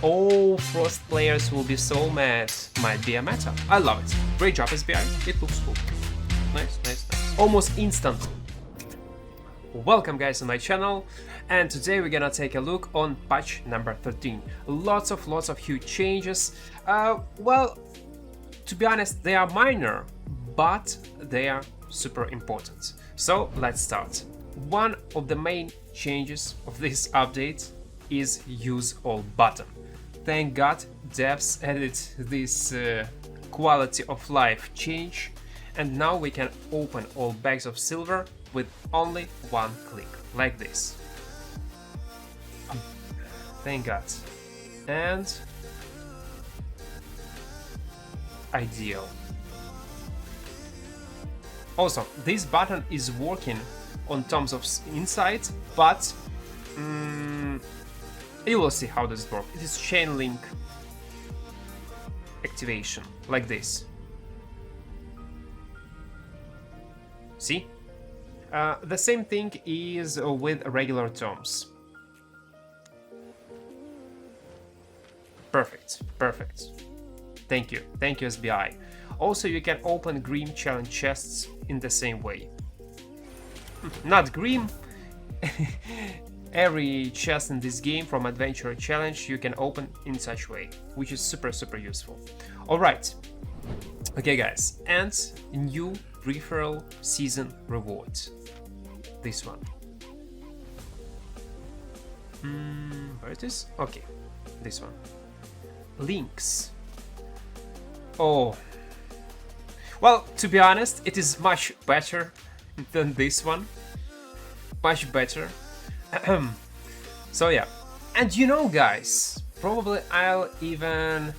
all Frost players will be so mad might be a meta. I love it. Great job, SBI. It looks cool. Nice, nice, nice. Almost instant. Welcome guys to my channel, and today we're gonna take a look on patch number 13. Lots of huge changes. Well, to be honest, they are minor, but they are super important. So let's start. One of the main changes of this update is use all button. Thank God devs added this quality of life change, and now we can open all bags of silver with only one click, like this. Thank God. And ideal. Also, this button is working on terms of insight, but you will see how does it work. It is chain link activation, like this. See? The same thing is with regular tomes. Perfect, perfect. Thank you SBI. Also, you can open Grim challenge chests in the same way. Not Grim. Every chest in this game from Adventure Challenge you can open in such way, which is super useful. Alright. Okay guys, and new referral season reward. This one. Where it is? Okay, this one. Links. Oh. Well, to be honest, it is much better than this one. Much better. So yeah. And you know guys, probably I'll even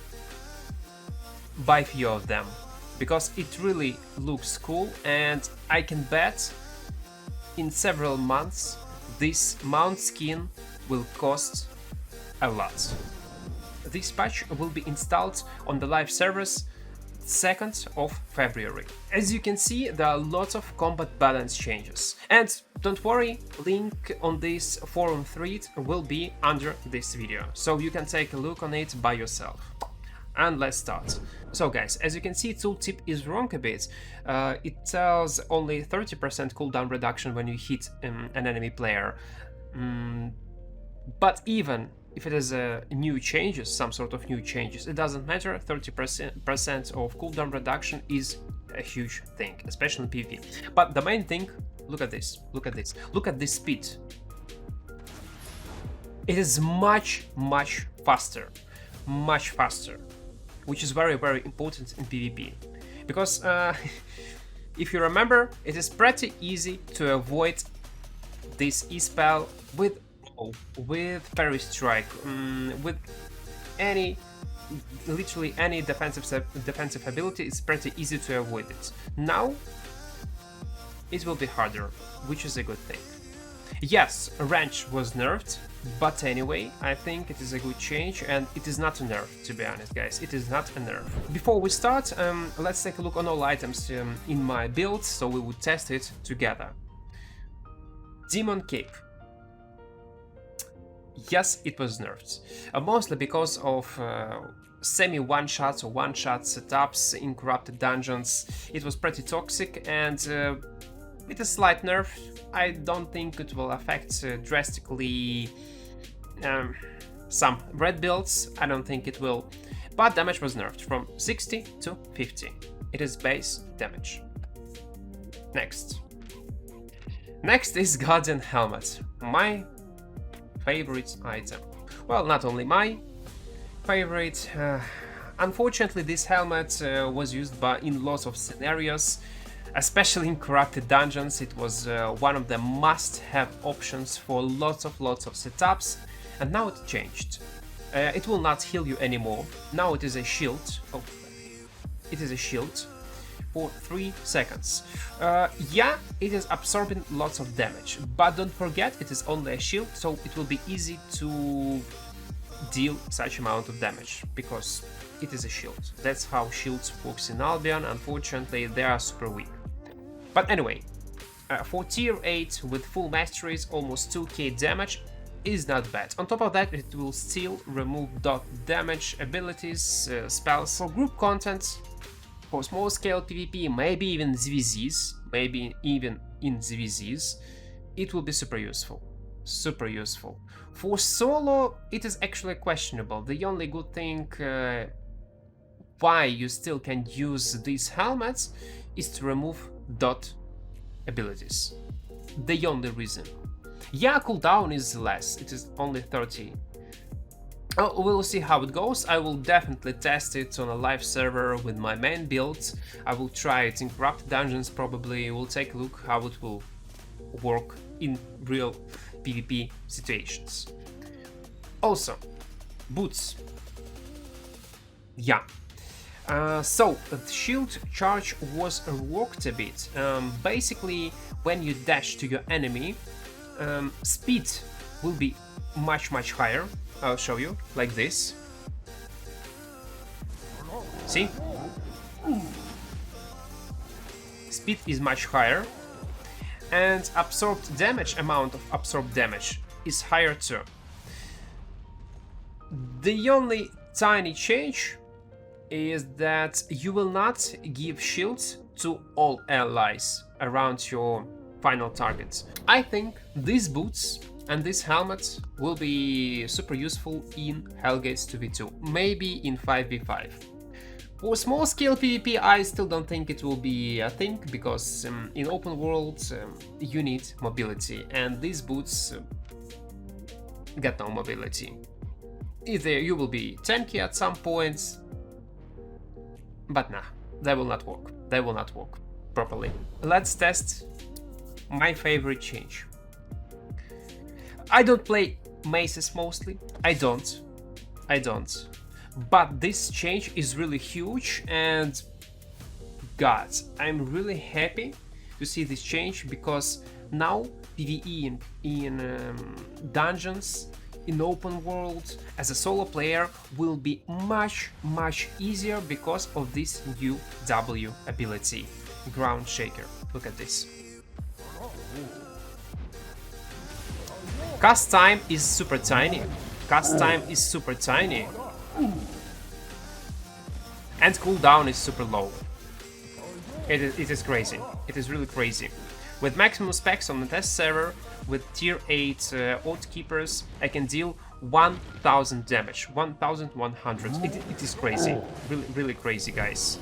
buy few of them, because it really looks cool, and I can bet in several months this mount skin will cost a lot. This patch will be installed on the live servers 2nd of February. As you can see, there are lots of combat balance changes. And don't worry, link on this forum thread will be under this video, so you can take a look on it by yourself. And let's start. So guys, as you can see, tooltip is wrong a bit. It tells only 30% cooldown reduction when you hit an enemy player. But even if it is new changes, some sort of new changes, it doesn't matter. 30% of cooldown reduction is a huge thing, especially in PvP. But the main thing, look at this, look at this, look at this speed. It is much faster, which is very important in PvP, because if you remember, it is pretty easy to avoid this E-spell with Parry Strike, with literally any defensive ability. It's pretty easy to avoid it. Now it will be harder, which is a good thing. Yes, range was nerfed, but anyway, I think it is a good change, and it is not a nerf, to be honest guys, it is not a nerf. Before we start, let's take a look on all items in my build, so we would test it together. Demon Cape. Yes, it was nerfed, mostly because of semi one-shots or one-shot setups in corrupted dungeons. It was pretty toxic, and with a slight nerf, I don't think it will affect drastically some red builds. I don't think it will, but damage was nerfed from 60 to 50. It is base damage. Next is Guardian Helmet, my favorite item. Well, not only my favorite. Unfortunately, this helmet was used in lots of scenarios, especially in corrupted dungeons. It was one of the must-have options for lots of setups, and now it changed. It will not heal you anymore. Now it is a shield. Oh, it is a shield for 3 seconds. Yeah, it is absorbing lots of damage, but don't forget, it is only a shield, so it will be easy to deal such amount of damage, because it is a shield. That's how shields works in Albion. Unfortunately, they are super weak. But anyway, for tier 8 with full masteries, almost 2k damage, is not bad. On top of that, it will still remove dot damage abilities, spells. For group content, for small scale PvP, maybe even ZVZs, maybe even in ZVZs, it will be super useful. Super useful. For solo, it is actually questionable. The only good thing why you still can use these helmets is to remove dot abilities. The only reason. Yeah, cooldown is less, it is only 30. Oh, we'll see how it goes. I will definitely test it on a live server with my main build. I will try it in corrupt dungeons probably. We'll take a look how it will work in real PvP situations. Also, boots. Yeah. So, the shield charge was reworked a bit. Basically, when you dash to your enemy, speed will be much higher. I'll show you, like this. See? Speed is much higher. And absorbed damage, amount of absorbed damage is higher too. The only tiny change is that you will not give shields to all allies around your final target. I think these boots and this helmet will be super useful in Hellgates 2v2, maybe in 5v5. For small scale PvP, I still don't think it will be a thing, because in open world you need mobility, and these boots get no mobility. Either you will be tanky at some points, but nah, they will not work. They will not work properly. Let's test my favorite change. I don't play maces mostly. I don't. But this change is really huge, and God, I'm really happy to see this change, because now PvE in dungeons, in open world, as a solo player will be much easier because of this new W ability, Ground Shaker. Look at this. Cast time is super tiny. And cooldown is super low. It is crazy. It is really crazy. With maximum specs on the test server, with tier 8 Oath Keepers, I can deal 1000 damage. 1100. It is crazy. Really crazy, guys.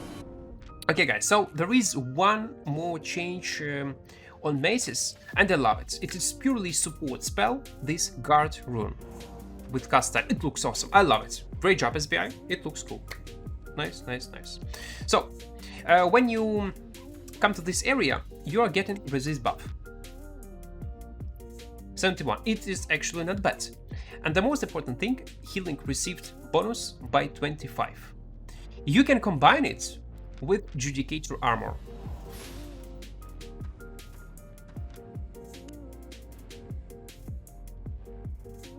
Okay, guys, so there is one more change on maces, and I love it. It is purely support spell, this guard rune with cast time. It looks awesome. I love it. Great job, SBI. It looks cool. Nice. So, when you come to this area, you are getting resist buff. 71. It is actually not bad. And the most important thing, healing received bonus by 25. You can combine it with Judicator armor.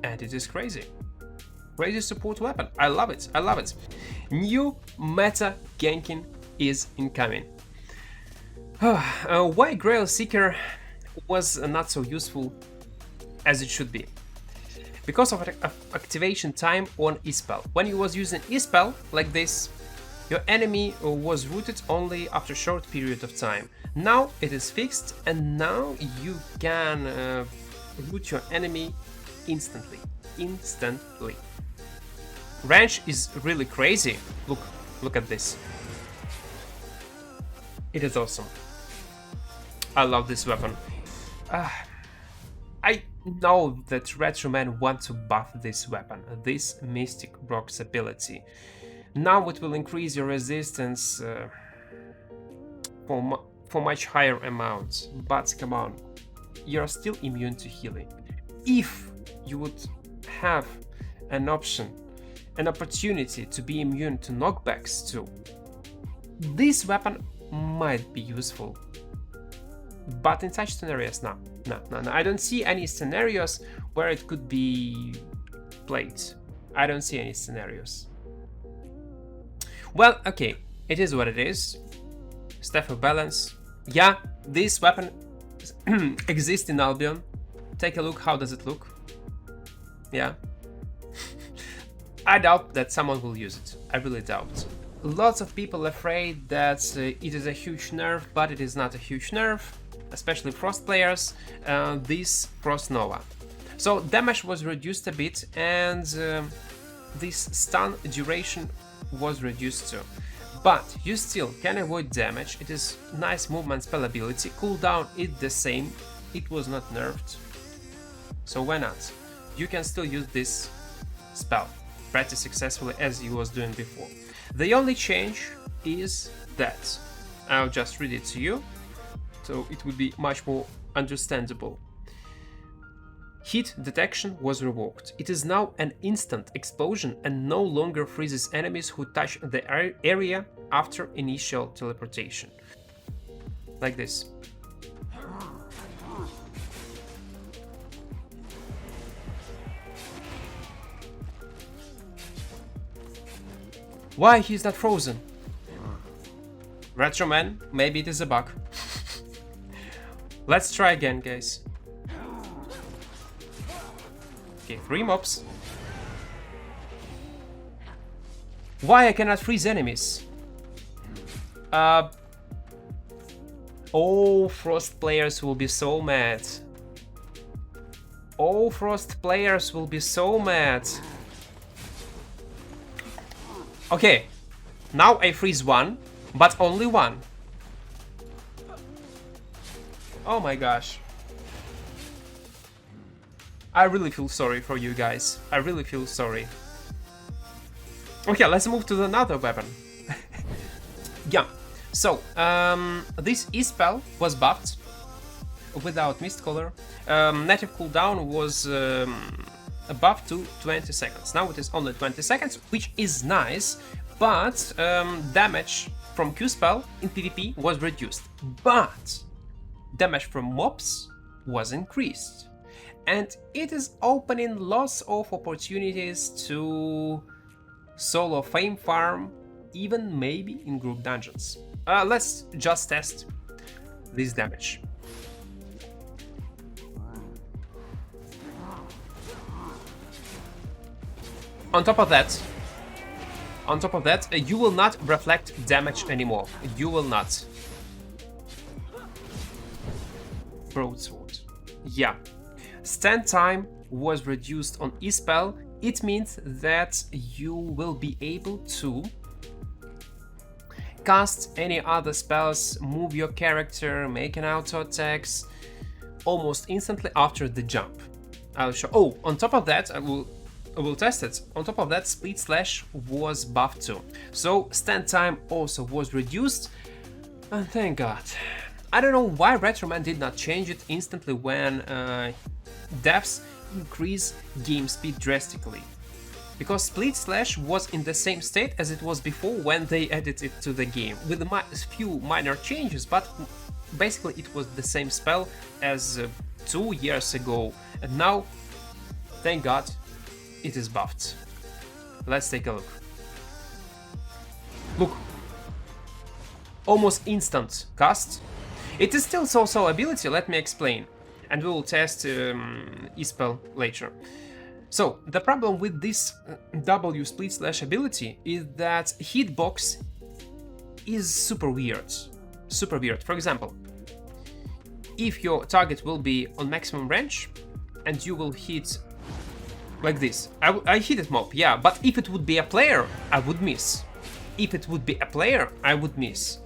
And it is crazy. Crazy support weapon. I love it. New meta ganking is incoming. Why Grail Seeker was not so useful as it should be? Because of activation time on E-Spell. When you was using E-Spell like this, your enemy was rooted only after a short period of time. Now it is fixed, and now you can root your enemy instantly. Range is really crazy. Look at this. It is awesome. I love this weapon. I know that Retro Man want to buff this weapon, this Mystic Brock's ability. Now it will increase your resistance for much higher amounts. But come on, you're still immune to healing. If you would have an opportunity to be immune to knockbacks too, this weapon might be useful. But in such scenarios, no. I don't see any scenarios where it could be played. I don't see any scenarios. Well, okay, it is what it is. Staff of Balance. Yeah, this weapon exists in Albion. Take a look, how does it look? yeah. I doubt that someone will use it. I really doubt. Lots of people afraid that it is a huge nerf, but it is not a huge nerf, especially Frost players, this Frost Nova. So damage was reduced a bit, and this stun duration was reduced too. But you still can avoid damage. It is nice movement spell ability. Cooldown is the same. It was not nerfed. So why not? You can still use this spell pretty successfully as you was doing before. The only change is that I'll just read it to you, so it would be much more understandable. Heat detection was revoked. It is now an instant explosion and no longer freezes enemies who touch the area after initial teleportation. Like this. Why he's not frozen? Retro man, maybe it is a bug. Let's try again, guys. Okay, 3 mobs. Why I cannot freeze enemies? Oh, Frost players will be so mad. Oh, Frost players will be so mad. Okay, now I freeze one, but only one. Oh my gosh. I really feel sorry for you guys. I really feel sorry. Okay, let's move to another weapon. Yeah, so this E spell was buffed without mist color. Native cooldown was buffed to 20 seconds. Now it is only 20 seconds, which is nice, but damage from Q spell in PvP was reduced. But damage from mobs was increased. And it is opening lots of opportunities to solo fame farm, even maybe in group dungeons. Let's just test this damage. On top of that, you will not reflect damage anymore. You will not. BraodSword. Yeah. Stand time was reduced on E-spell. It means that you will be able to cast any other spells, move your character, make an auto attacks almost instantly after the jump. I'll show. Oh, on top of that, I will test it. On top of that, Split Slash was buffed too. So stand time also was reduced, and thank God. I don't know why Retroman did not change it instantly when devs increase game speed drastically. Because Split Slash was in the same state as it was before when they added it to the game, with a few minor changes, but basically it was the same spell as 2 years ago, and now, thank God, it is buffed. Let's take a look. Look. Almost instant cast. It is still so-so ability, let me explain. And we will test E-spell later. So, the problem with this W Split Slash ability is that hitbox is super weird. Super weird. For example, if your target will be on maximum range and you will hit like this. I hit it mob, yeah, but if it would be a player, I would miss. If it would be a player, I would miss.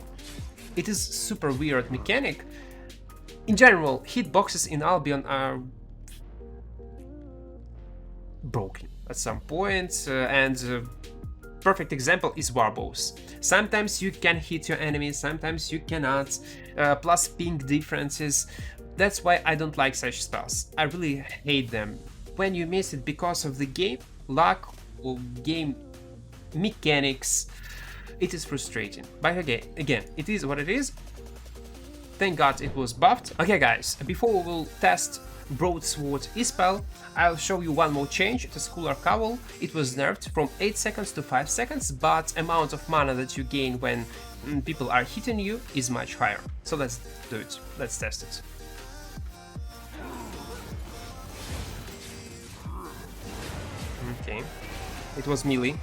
It is super weird mechanic. In general, hitboxes in Albion are broken at some point, and perfect example is BearPaws. Sometimes you can hit your enemies, sometimes you cannot, plus ping differences. That's why I don't like such spells. I really hate them. When you miss it because of the game luck or game mechanics, it is frustrating. But again, it is what it is. Thank God it was buffed. Okay guys, before we will test BraodSword E-spell, I'll show you one more change. It is Cooler Cowl. It was nerfed from 8 seconds to 5 seconds, but amount of mana that you gain when people are hitting you is much higher. So let's do it. Let's test it. Okay. It was melee.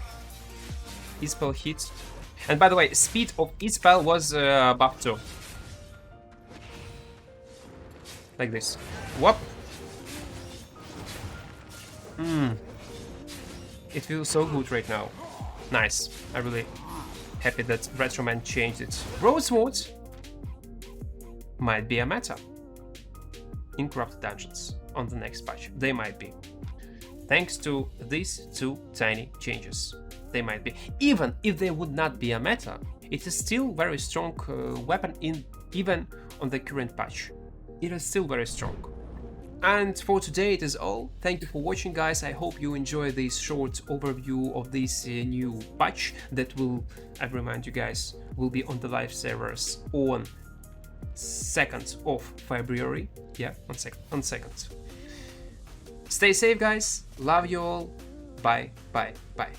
E-spell hit. And by the way, speed of E-spell was buff too. Like this. Whoop. It feels so good right now. Nice. I'm really happy that Retroman changed it. BraodSword might be a meta in Corrupted Dungeons on the next patch. They might be. Thanks to these two tiny changes. They might be. Even if they would not be a meta, it is still very strong weapon even on the current patch. It is still very strong. And for today it is all. Thank you for watching, guys. I hope you enjoy this short overview of this new patch that will, I remind you guys, will be on the live servers on 2nd of February. Yeah, on 2nd. Stay safe, guys. Love you all. Bye, bye, bye.